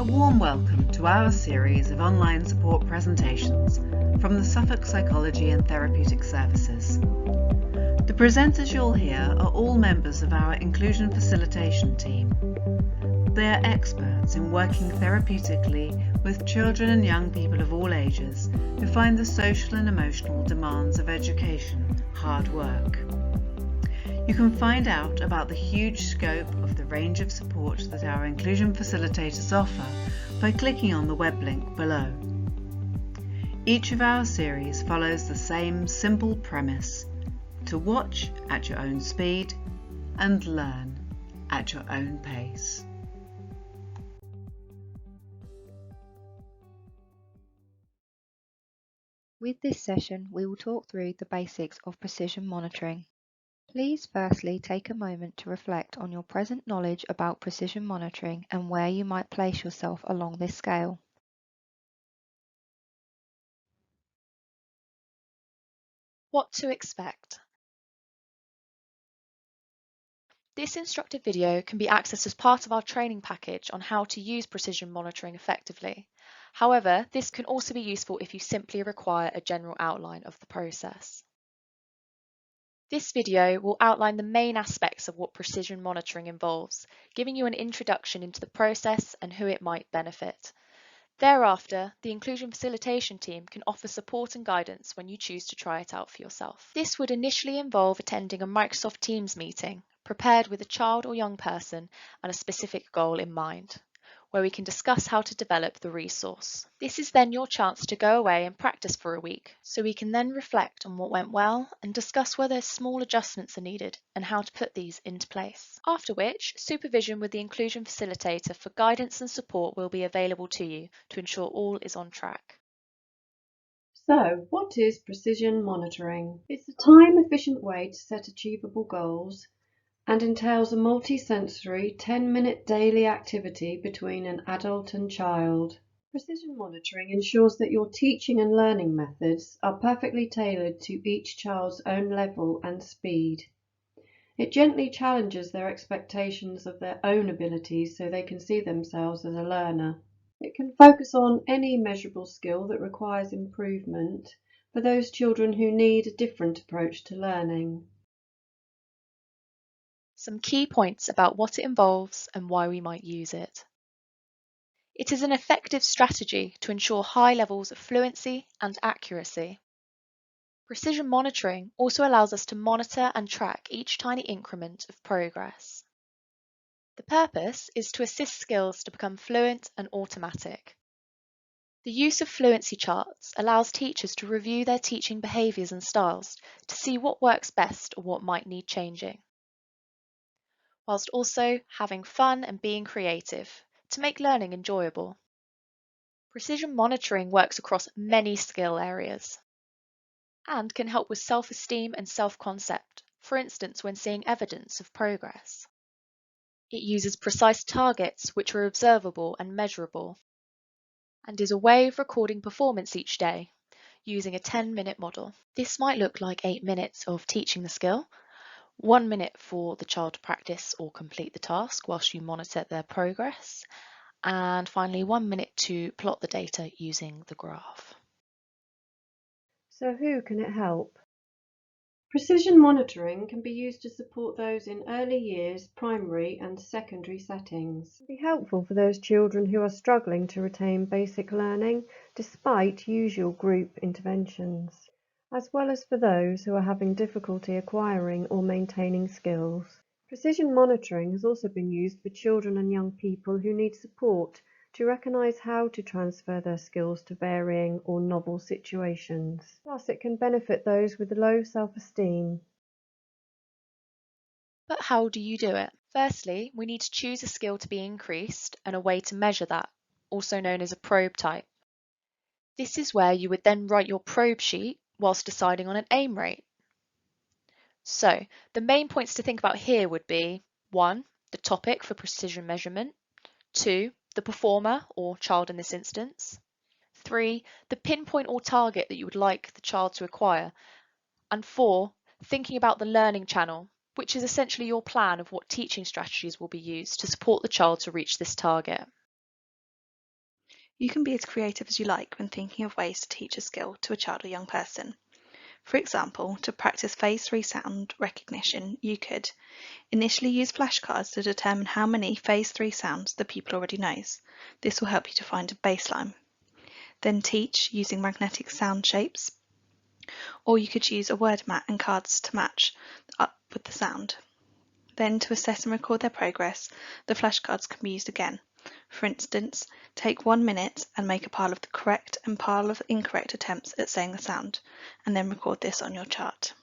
warm welcome to our series of online support presentations from the Suffolk Psychology and Therapeutic Services. The presenters you'll hear are all members of our inclusion facilitation team. They are experts in working therapeutically with children and young people of all ages who find the social and emotional demands of education hard work. You can find out about the huge scope of the range of support that our inclusion facilitators offer by clicking on the web link below. Each of our series follows the same simple premise: to watch at your own speed and learn at your own pace. With this session, we will talk through the basics of precision monitoring. Please firstly take a moment to reflect on your present knowledge about precision monitoring and where you might place yourself along this scale. What to expect. This instructive video can be accessed as part of our training package on how to use precision monitoring effectively. However, this can also be useful if you simply require a general outline of the process. This video will outline the main aspects of what precision monitoring involves, giving you an introduction into the process and who it might benefit. Thereafter, the inclusion facilitation team can offer support and guidance when you choose to try it out for yourself. This would initially involve attending a Microsoft Teams meeting, prepared with a child or young person and a specific goal in mind, where we can discuss how to develop the resource. This is then your chance to go away and practice for a week, so we can then reflect on what went well and discuss whether small adjustments are needed and how to put these into place. After which, supervision with the inclusion facilitator for guidance and support will be available to you to ensure all is on track. So, what is precision monitoring? It's a time-efficient way to set achievable goals and entails a multi-sensory 10-minute daily activity between an adult and child. Precision monitoring ensures that your teaching and learning methods are perfectly tailored to each child's own level and speed. It gently challenges their expectations of their own abilities so they can see themselves as a learner. It can focus on any measurable skill that requires improvement for those children who need a different approach to learning. Some key points about what it involves and why we might use it. It is an effective strategy to ensure high levels of fluency and accuracy. Precision monitoring also allows us to monitor and track each tiny increment of progress. The purpose is to assist skills to become fluent and automatic. The use of fluency charts allows teachers to review their teaching behaviours and styles to see what works best or what might need changing, whilst also having fun and being creative to make learning enjoyable. Precision monitoring works across many skill areas and can help with self-esteem and self-concept, for instance when seeing evidence of progress. It uses precise targets which are observable and measurable, and is a way of recording performance each day using a 10-minute model. This might look like 8 minutes of teaching the skill, 1 minute for the child to practice or complete the task whilst you monitor their progress, and finally 1 minute to plot the data using the graph. So who can it help? Precision monitoring can be used to support those in early years, primary and secondary settings. It can be helpful for those children who are struggling to retain basic learning despite usual group interventions, as well as for those who are having difficulty acquiring or maintaining skills. Precision monitoring has also been used for children and young people who need support to recognise how to transfer their skills to varying or novel situations. Plus, it can benefit those with low self-esteem. But how do you do it? Firstly, we need to choose a skill to be increased and a way to measure that, also known as a probe type. This is where you would then write your probe sheet whilst deciding on an aim rate. So, the main points to think about here would be 1. The topic for precision measurement, 2. The performer or child in this instance, 3. The pinpoint or target that you would like the child to acquire, and 4. Thinking about the learning channel, which is essentially your plan of what teaching strategies will be used to support the child to reach this target. You can be as creative as you like when thinking of ways to teach a skill to a child or young person. For example, to practice phase 3 sound recognition, you could initially use flashcards to determine how many phase 3 sounds the pupil already knows. This will help you to find a baseline. Then teach using magnetic sound shapes, or you could use a word mat and cards to match up with the sound. Then, to assess and record their progress, the flashcards can be used again. For instance, take 1 minute and make a pile of the correct and pile of incorrect attempts at saying the sound, and then record this on your chart.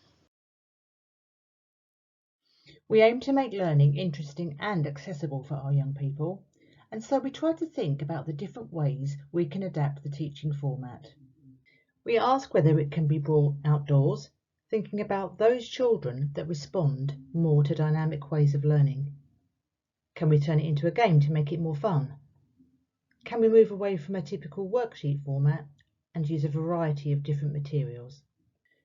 We aim to make learning interesting and accessible for our young people, and so we try to think about the different ways we can adapt the teaching format. We ask whether it can be brought outdoors, thinking about those children that respond more to dynamic ways of learning. Can we turn it into a game to make it more fun? Can we move away from a typical worksheet format and use a variety of different materials?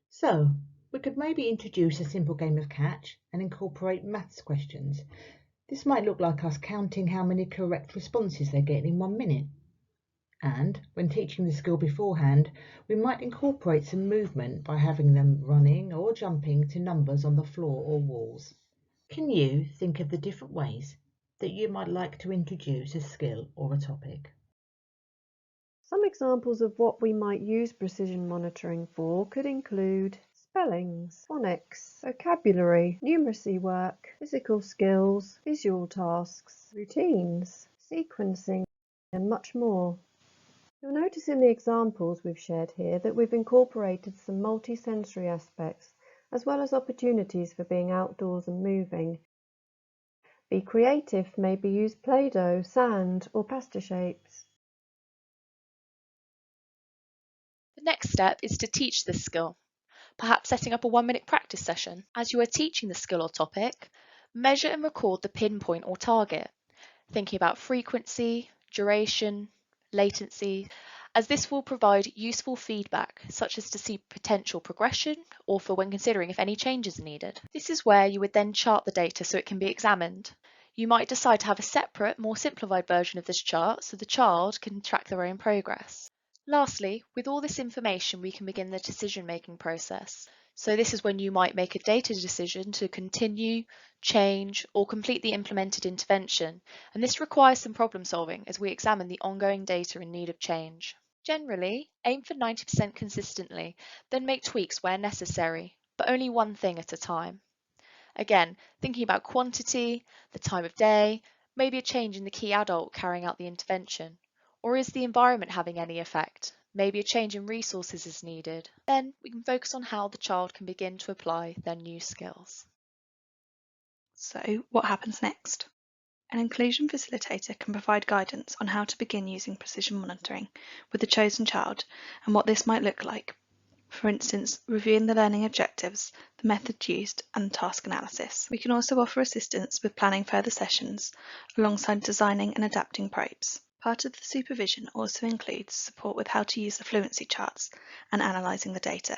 So, we could maybe introduce a simple game of catch and incorporate maths questions. This might look like us counting how many correct responses they get in 1 minute. And, when teaching the skill beforehand, we might incorporate some movement by having them running or jumping to numbers on the floor or walls. Can you think of the different ways that you might like to introduce a skill or a topic? Some examples of what we might use precision monitoring for could include spellings, phonics, vocabulary, numeracy work, physical skills, visual tasks, routines, sequencing, and much more. You'll notice in the examples we've shared here that we've incorporated some multi-sensory aspects, as well as opportunities for being outdoors and moving. Be creative, maybe use Play-Doh, sand, or pasta shapes. The next step is to teach this skill, perhaps setting up a 1-minute practice session. As you are teaching the skill or topic, measure and record the pinpoint or target, thinking about frequency, duration, latency, as this will provide useful feedback, such as to see potential progression or for when considering if any changes are needed. This is where you would then chart the data so it can be examined. You might decide to have a separate, more simplified version of this chart so the child can track their own progress. Lastly, with all this information, we can begin the decision-making process. So this is when you might make a data decision to continue, change, or complete the implemented intervention, and this requires some problem solving as we examine the ongoing data in need of change. Generally, aim for 90% consistently, then make tweaks where necessary, but only one thing at a time. Again, thinking about quantity, the time of day, maybe a change in the key adult carrying out the intervention. Or is the environment having any effect? Maybe a change in resources is needed. Then we can focus on how the child can begin to apply their new skills. So, what happens next? An inclusion facilitator can provide guidance on how to begin using precision monitoring with the chosen child and what this might look like. For instance, reviewing the learning objectives, the methods used, and task analysis. We can also offer assistance with planning further sessions alongside designing and adapting probes. Part of the supervision also includes support with how to use the fluency charts and analysing the data,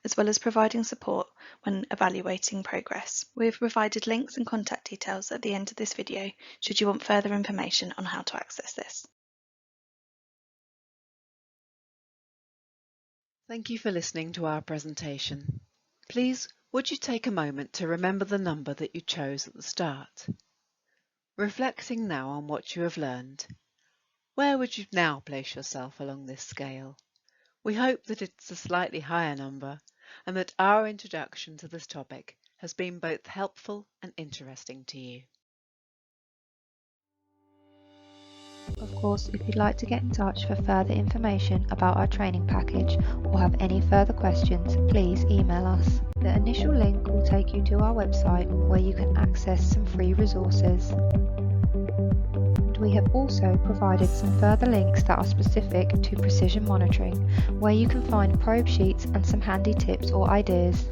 as well as providing support when evaluating progress. We have provided links and contact details at the end of this video should you want further information on how to access this. Thank you for listening to our presentation. Please, would you take a moment to remember the number that you chose at the start? Reflecting now on what you have learned, where would you now place yourself along this scale? We hope that it's a slightly higher number and that our introduction to this topic has been both helpful and interesting to you. Of course, if you'd like to get in touch for further information about our training package or have any further questions, please email us. The initial link will take you to our website where you can access some free resources. And we have also provided some further links that are specific to precision monitoring, where you can find probe sheets and some handy tips or ideas.